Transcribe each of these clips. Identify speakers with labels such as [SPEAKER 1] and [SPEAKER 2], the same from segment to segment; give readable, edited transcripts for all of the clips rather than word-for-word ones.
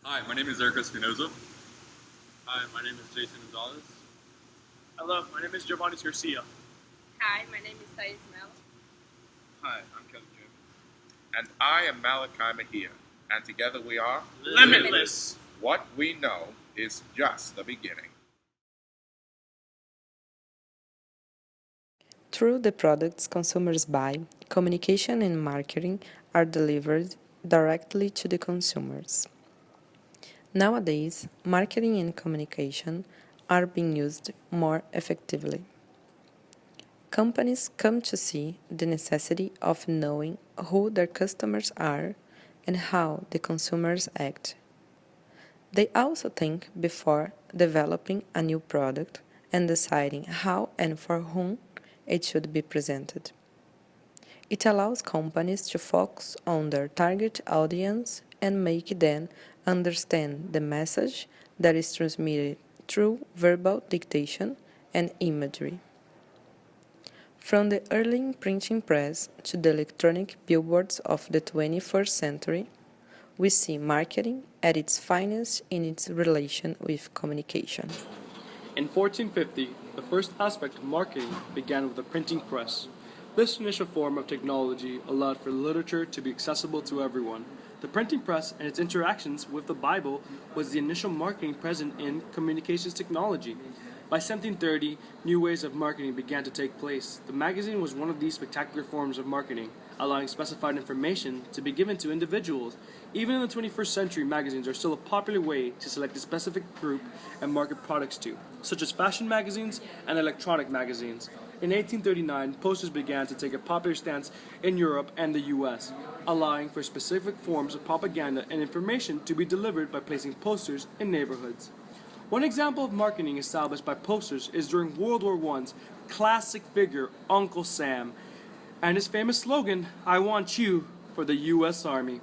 [SPEAKER 1] Hi, my name is Eric Espinoza.
[SPEAKER 2] Hi, my name is Jason Gonzalez.
[SPEAKER 3] Hello, my name is Giovanni Garcia.
[SPEAKER 4] Hi, my name is Thais Mel.
[SPEAKER 5] Hi, I'm Kevin Jim. And I am Malachi Mejia. And together we are
[SPEAKER 3] Limitless.
[SPEAKER 5] What We Know is Just the Beginning.
[SPEAKER 6] Through the products consumers buy, communication and marketing are delivered directly to the consumers. Nowadays, marketing and communication are being used more effectively. Companies come to see the necessity of knowing who their customers are and how the consumers act. They also think before developing a new product and deciding how and for whom it should be presented. It allows companies to focus on their target audience and make them understand the message that is transmitted through verbal dictation and imagery. From the early printing press to the electronic billboards of the 21st century, we see marketing at its finest in its relation with communication.
[SPEAKER 3] In 1450, the first aspect of marketing began with the printing press. This initial form of technology allowed for literature to be accessible to everyone. The printing press and its interactions with the Bible was the initial marketing present in communications technology. By 1730, new ways of marketing began to take place. The magazine was one of these spectacular forms of marketing, allowing specified information to be given to individuals. Even in the 21st century, magazines are still a popular way to select a specific group and market products to, such as fashion magazines and electronic magazines. In 1839, posters began to take a popular stance in Europe and the US, allowing for specific forms of propaganda and information to be delivered by placing posters in neighborhoods. One example of marketing established by posters is during World War I's classic figure Uncle Sam and his famous slogan, "I want you," for the US Army.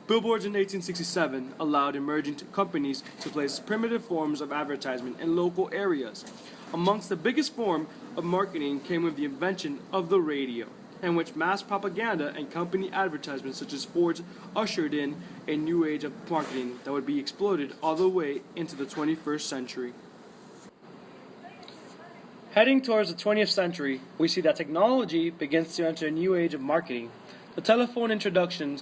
[SPEAKER 3] Billboards in 1867 allowed emerging companies to place primitive forms of advertisement in local areas. Amongst the biggest form of marketing came with the invention of the radio, in which mass propaganda and company advertisements such as Ford's ushered in a new age of marketing that would be exploded all the way into the 21st century. Heading towards the 20th century, we see that technology begins to enter a new age of marketing. The telephone introductions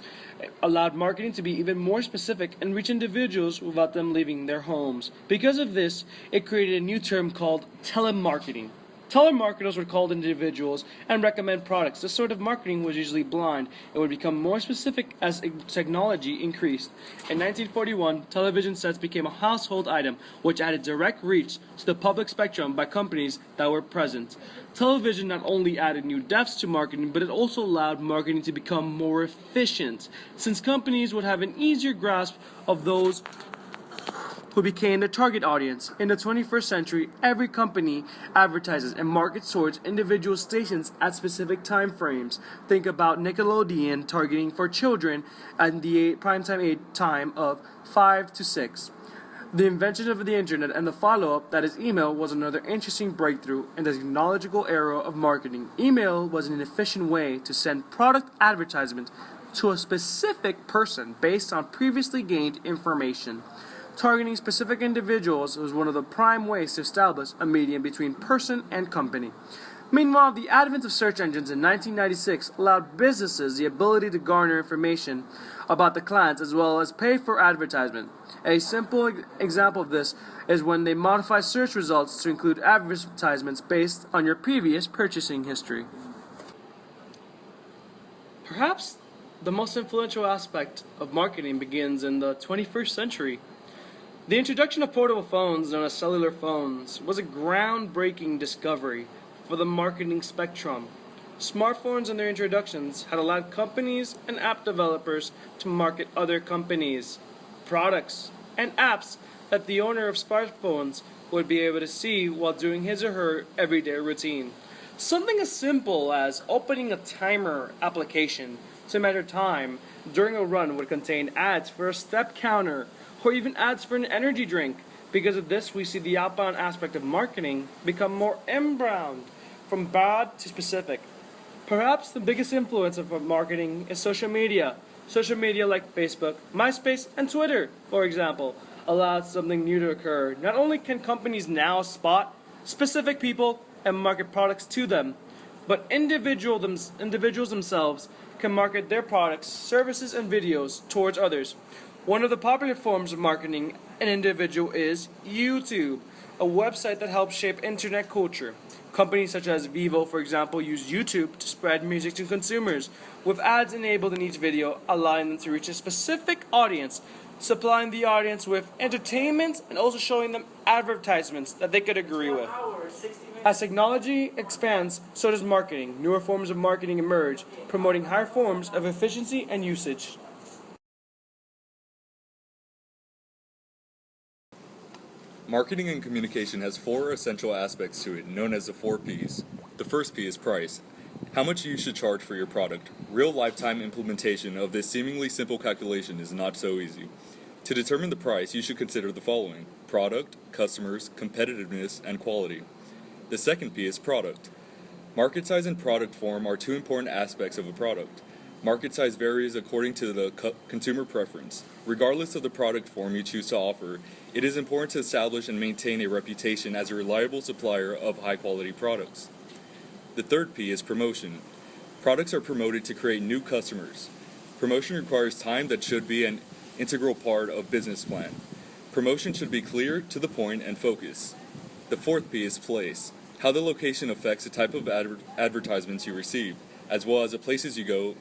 [SPEAKER 3] allowed marketing to be even more specific and reach individuals without them leaving their homes. Because of this, it created a new term called telemarketing. Telemarketers would call individuals and recommend products. This sort of marketing was usually blind and would become more specific as technology increased. In 1941, television sets became a household item, which added direct reach to the public spectrum by companies that were present. Television not only added new depths to marketing, but it also allowed marketing to become more efficient, since companies would have an easier grasp of those who became the target audience. In the 21st century, every company advertises and markets towards individual stations at specific time frames. Think about Nickelodeon targeting for children at the primetime age time of 5 to 6. The invention of the internet and the follow-up, that is email, was another interesting breakthrough in the technological era of marketing. Email was an efficient way to send product advertisements to a specific person based on previously gained information. Targeting specific individuals was one of the prime ways to establish a medium between person and company. Meanwhile, the advent of search engines in 1996 allowed businesses the ability to garner information about the clients as well as pay for advertisement. A simple example of this is when they modify search results to include advertisements based on your previous purchasing history. Perhaps the most influential aspect of marketing begins in the 21st century. The introduction of portable phones, known as cellular phones, was a groundbreaking discovery for the marketing spectrum. Smartphones and their introductions had allowed companies and app developers to market other companies, products, and apps that the owner of smartphones would be able to see while doing his or her everyday routine. Something as simple as opening a timer application to measure time during a run would contain ads for a step counter or even ads for an energy drink. Because of this, we see the outbound aspect of marketing become more inbound, from broad to specific. Perhaps the biggest influence of marketing is social media. Social media like Facebook, MySpace, and Twitter, for example, allows something new to occur. Not only can companies now spot specific people and market products to them, but individuals themselves can market their products, services, and videos towards others. One of the popular forms of marketing an individual is YouTube, a website that helps shape internet culture. Companies such as Vivo, for example, use YouTube to spread music to consumers, with ads enabled in each video, allowing them to reach a specific audience, supplying the audience with entertainment and also showing them advertisements that they could agree with. As technology expands, so does marketing. Newer forms of marketing emerge, promoting higher forms of efficiency and usage.
[SPEAKER 1] Marketing and communication has four essential aspects to it, known as the 4Ps. The first P is price. How much you should charge for your product. Real lifetime implementation of this seemingly simple calculation is not so easy. To determine the price, you should consider the following: product, customers, competitiveness, and quality. The second P is product. Market size and product form are two important aspects of a product. Market size varies according to the consumer preference. Regardless of the product form you choose to offer, it is important to establish and maintain a reputation as a reliable supplier of high-quality products. The third P is promotion. Products are promoted to create new customers. Promotion requires time that should be an integral part of business plan. Promotion should be clear, to the point, and focused. The fourth P is place. How the location affects the type of advertisements you receive, as well as the places you go,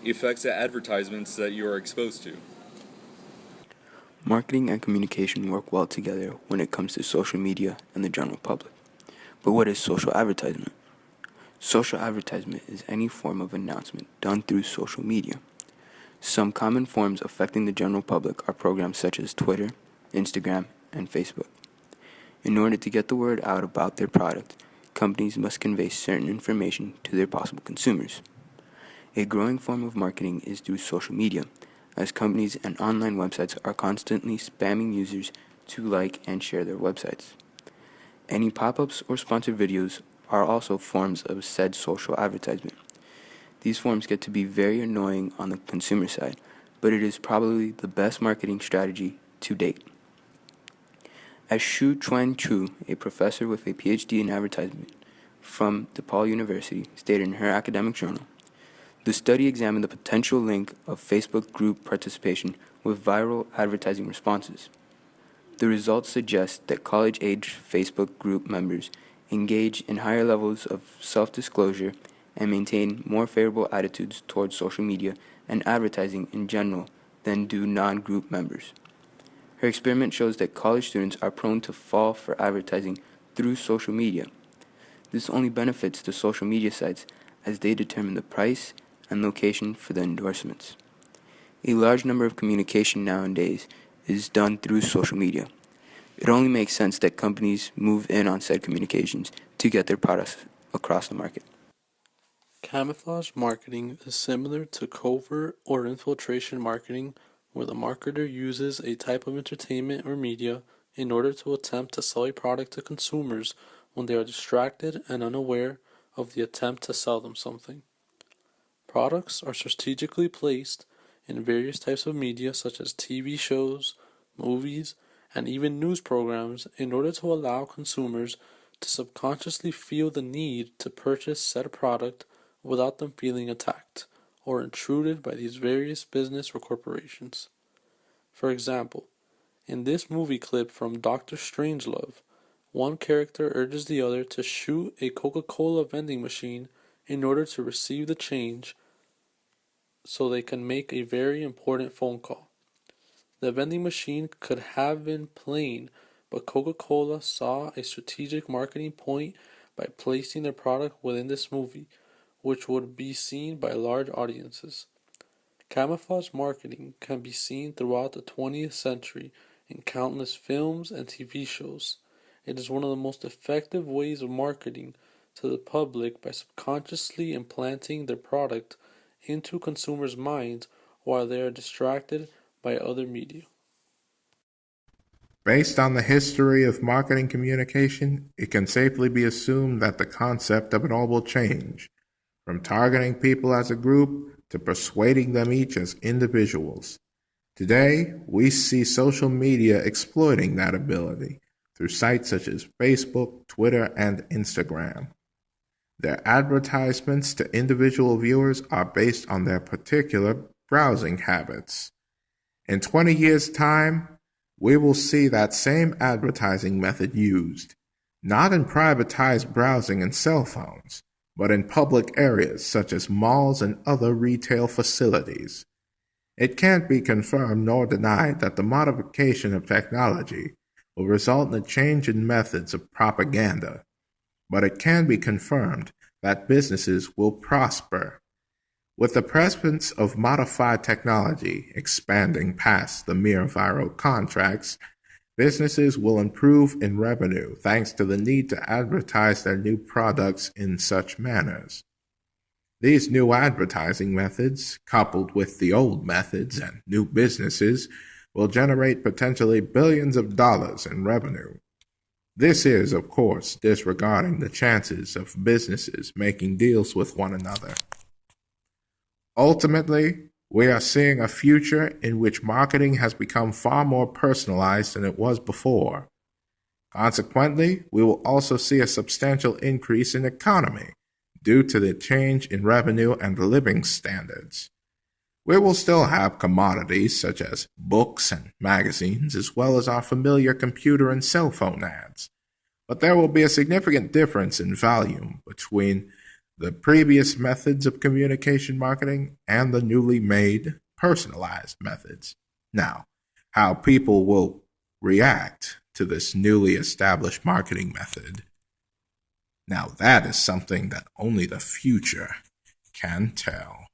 [SPEAKER 1] affects the advertisements that you are exposed to.
[SPEAKER 7] Marketing and communication work well together when it comes to social media and the general public. But what is social advertisement? Social advertisement is any form of announcement done through social media. Some common forms affecting the general public are programs such as Twitter, Instagram, and Facebook. In order to get the word out about their product, companies must convey certain information to their possible consumers. A growing form of marketing is through social media, as companies and online websites are constantly spamming users to like and share their websites. Any pop-ups or sponsored videos are also forms of said social advertisement. These forms get to be very annoying on the consumer side, but it is probably the best marketing strategy to date. As Shu Chuan Chu, a professor with a PhD in advertisement from DePaul University, stated in her academic journal, the study examined the potential link of Facebook group participation with viral advertising responses. The results suggest that college-age Facebook group members engage in higher levels of self-disclosure and maintain more favorable attitudes towards social media and advertising in general than do non-group members. Her experiment shows that college students are prone to fall for advertising through social media. This only benefits the social media sites as they determine the price and location for the endorsements. A large number of communication nowadays is done through social media. It only makes sense that companies move in on said communications to get their products across the market.
[SPEAKER 8] Camouflage marketing is similar to covert or infiltration marketing, where the marketer uses a type of entertainment or media in order to attempt to sell a product to consumers when they are distracted and unaware of the attempt to sell them something. Products are strategically placed in various types of media such as TV shows, movies, and even news programs in order to allow consumers to subconsciously feel the need to purchase said product without them feeling attacked or intruded by these various business or corporations. For example, in this movie clip from Dr. Strangelove, one character urges the other to shoot a Coca-Cola vending machine in order to receive the change so they can make a very important phone call. The vending machine could have been plain, but Coca-Cola saw a strategic marketing point by placing their product within this movie, which would be seen by large audiences. Camouflage marketing can be seen throughout the 20th century in countless films and TV shows. It is one of the most effective ways of marketing to the public by subconsciously implanting their product into consumers' minds while they are distracted by other media.
[SPEAKER 5] Based on the history of marketing communication, it can safely be assumed that the concept of it all will change, from targeting people as a group
[SPEAKER 9] to persuading them each as individuals. Today, we see social media exploiting that ability through sites such as Facebook, Twitter, and Instagram. Their advertisements to individual viewers are based on their particular browsing habits. In 20 years' time, we will see that same advertising method used, not in privatized browsing and cell phones, but in public areas such as malls and other retail facilities. It can't be confirmed nor denied that the modification of technology will result in a change in methods of propaganda, but it can be confirmed that businesses will prosper. With the presence of modified technology expanding past the mere viral contracts, businesses will improve in revenue thanks to the need to advertise their new products in such manners. These new advertising methods, coupled with the old methods and new businesses, will generate potentially billions of dollars in revenue. This is, of course, disregarding the chances of businesses making deals with one another. Ultimately, we are seeing a future in which marketing has become far more personalized than it was before. Consequently, we will also see a substantial increase in economy due to the change in revenue and living standards. We will still have commodities such as books and magazines, as well as our familiar computer and cell phone ads. But there will be a significant difference in volume between the previous methods of communication marketing and the newly made personalized methods. Now, how people will react to this newly established marketing method, now that is something that only the future can tell.